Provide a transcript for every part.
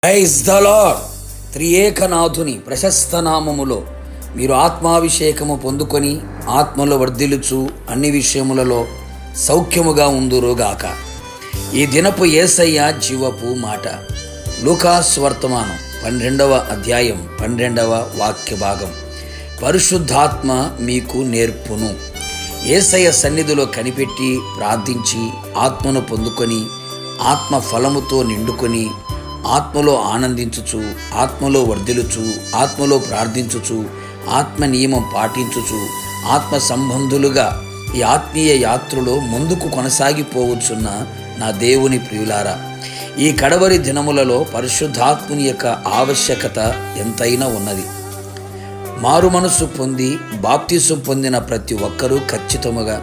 Praise the lord. త్రియేకనాథుని ప్రశస్త నామములో మీరు ఆత్మాభిషేకము పొందుకొని ఆత్మలో వర్ధిల్లుచు అన్ని విషయములలో సౌఖ్యముగా ఉందురుగాక. ఈ దినపు యేసయ్య జీవపు మాట. లూకాసు వర్తమానం 12వ అధ్యాయం 12వ వాక్య భాగం. పరిశుద్ధాత్మ మీకు నేర్పును. యేసయ్య సన్నిధిలో కనిపెట్టి ప్రార్థించి ఆత్మను పొందుకొని ఆత్మ ఫలముతో నిండుకొని ఆత్మలో ఆనందించుచు, ఆత్మలో వర్ధిల్లుచు, ఆత్మలో ప్రార్థించుచు, ఆత్మ నియమం పాటించుచు, ఆత్మ సంబంధులుగా ఈ ఆత్మీయ యాత్రలో ముందుకు కొనసాగిపోవచ్చున్న నా దేవుని ప్రియులారా, ఈ కడవరి దినములలో పరిశుద్ధాత్ముని యొక్క ఆవశ్యకత ఎంతైనా ఉన్నది. మారు మనసు పొంది బాప్తిసం పొందిన ప్రతి ఒక్కరూ ఖచ్చితముగా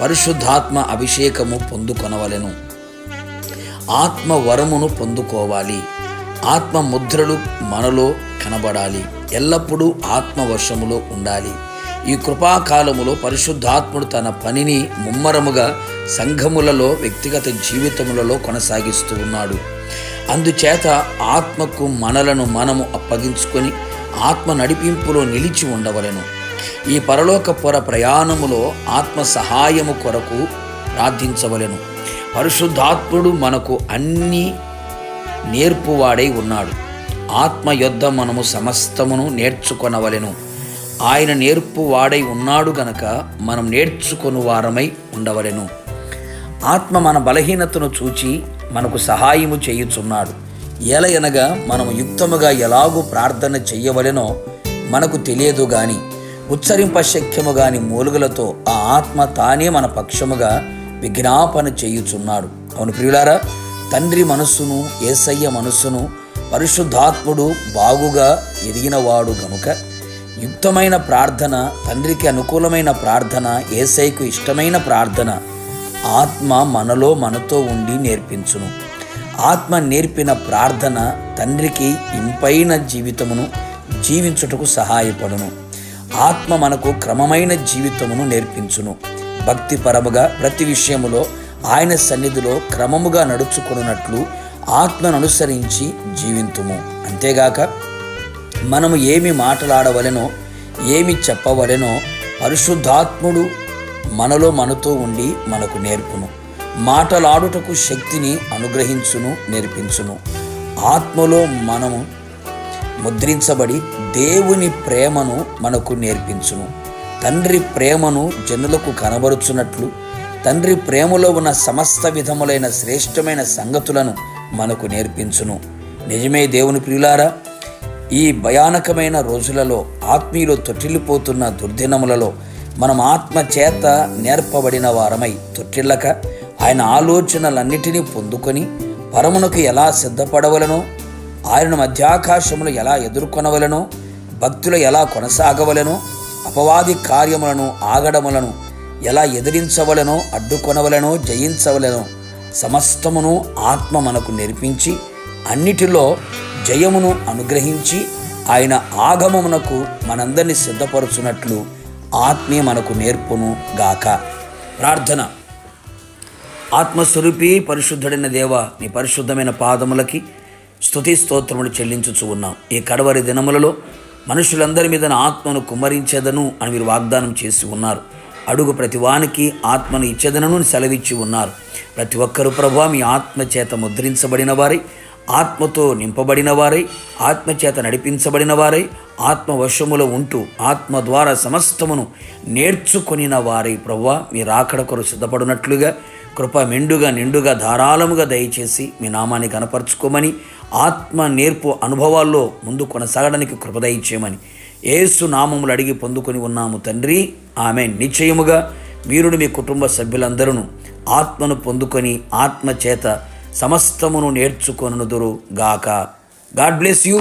పరిశుద్ధాత్మ అభిషేకము పొందుకొనవలెను. ఆత్మ వరమును పొందుకోవాలి. ఆత్మ ముద్రలు మనలో కనబడాలి. ఎల్లప్పుడూ ఆత్మ వశములో ఉండాలి. ఈ కృపాకాలములో పరిశుద్ధాత్ముడు తన పనిని ముమ్మరముగా సంఘములలో, వ్యక్తిగత జీవితములలో కొనసాగిస్తూ ఉన్నాడు. అందుచేత ఆత్మకు మనలను మనము అప్పగించుకొని ఆత్మ నడిపింపులో నిలిచి ఉండవలెను. ఈ పరలోక పొర ప్రయాణములో ఆత్మ సహాయము కొరకు ప్రార్థించవలెను. పరిశుద్ధాత్ముడు మనకు అన్ని నేర్పువాడై ఉన్నాడు. ఆత్మ యొద్ద మనము సమస్తమును నేర్చుకొనవలెను. ఆయన నేర్పువాడై ఉన్నాడు గనక మనం నేర్చుకొని వారమై ఉండవలెను. ఆత్మ మన బలహీనతను చూచి మనకు సహాయము చేయుచున్నాడు. ఎలయనగా మనము యుక్తముగా ఎలాగూ ప్రార్థన చెయ్యవలెనో మనకు తెలియదు గాని ఉచ్చరింపశక్యము గాని మూలుగులతో ఆ ఆత్మ తానే మన పక్షముగా విజ్ఞాపన చేయుచున్నాడు. అవును ప్రియులారా, తండ్రి మనస్సును, యేసయ్య మనస్సును పరిశుద్ధాత్ముడు బాగుగా ఎరిగినవాడు గనుక యుక్తమైన ప్రార్థన, తండ్రికి అనుకూలమైన ప్రార్థన, యేసయ్యకు ఇష్టమైన ప్రార్థన ఆత్మ మనలో మనతో ఉండి నేర్పించును. ఆత్మ నేర్పిన ప్రార్థన తండ్రికి ఇంపైన జీవితమును జీవించుటకు సహాయపడును. ఆత్మ మనకు క్రమమైన జీవితమును నేర్పించును. భక్తిపరముగా ప్రతి విషయములో ఆయన సన్నిధిలో క్రమముగా నడుచుకున్నట్లు ఆత్మను అనుసరించి జీవింతుము. అంతేగాక మనము ఏమి మాట్లాడవలెనో, ఏమి చెప్పవలెనో పరిశుద్ధాత్ముడు మనలో మనతో ఉండి మనకు నేర్పును. మాటలాడుటకు శక్తిని అనుగ్రహించును, నేర్పించును. ఆత్మలో మనము ముద్రించబడి దేవుని ప్రేమను మనకు నేర్పించును. తండ్రి ప్రేమను జనులకు కనబరుచున్నట్లు తండ్రి ప్రేమలో ఉన్న సమస్త విధములైన శ్రేష్టమైన సంగతులను మనకు నేర్పించును. నిజమే దేవుని ప్రియులారా, ఈ భయానకమైన రోజులలో, ఆత్మీయులు తొట్టిల్లిపోతున్న దుర్దినములలో మనం ఆత్మ చేత నేర్పబడిన వారమై తొట్టిల్లక ఆయన ఆలోచనలన్నిటినీ పొందుకొని పరమునకు ఎలా సిద్ధపడవలనో, ఆయనను మధ్యాకాశములు ఎలా ఎదుర్కొనవలనో, భక్తులు ఎలా కొనసాగవలనో, అపవాది కార్యములను, ఆగడములను ఎలా ఎదిరించవలనో, అడ్డుకొనవలనో, జయించవలనో సమస్తమును ఆత్మ మనకు నేర్పించి అన్నిటిలో జయమును అనుగ్రహించి ఆయన ఆగమమునకు మనందరినీ సిద్ధపరుచున్నట్లు ఆత్మే మనకు నేర్పును గాక. ప్రార్థన. ఆత్మస్వరూపి పరిశుద్ధుడైన దేవ, నీ పరిశుద్ధమైన పాదములకి స్తుతి స్తోత్రములు చెల్లించుచు ఉన్నాం. ఈ కడవరి దినములలో మనుషులందరి మీద ఆత్మను కుమ్మరించేదను అని మీరు వాగ్దానం చేసి ఉన్నారు. అడుగు ప్రతివానికి ఆత్మను ఇచ్చేదనను సెలవిచ్చి ఉన్నారు. ప్రతి ఒక్కరు ప్రభువా మీ ఆత్మ చేత ముద్రించబడిన వారై, ఆత్మతో నింపబడిన వారై, ఆత్మచేత నడిపించబడిన వారై, ఆత్మ వశములో ఉంటూ ఆత్మ ద్వారా సమస్తమును నేర్చుకొనిన వారై ప్రభువా మీ రాకడ కొరకు సిద్ధపడినట్లుగా కృప మెండుగా నిండుగా ధారాళముగా దయచేసి మీ నామాన్ని కనపరుచుకోమని, ఆత్మ నేర్పు అనుభవాల్లో ముందు కొనసాగడానికి కృప దయచేయమని యేసు నామములు అడిగి పొందుకొని ఉన్నాము తండ్రి, ఆమేన్. నిశ్చయముగా మీరును మీ కుటుంబ సభ్యులందరూ ఆత్మను పొందుకొని ఆత్మ చేత సమస్తమును నేర్చుకొనుదురు గాక. God bless you.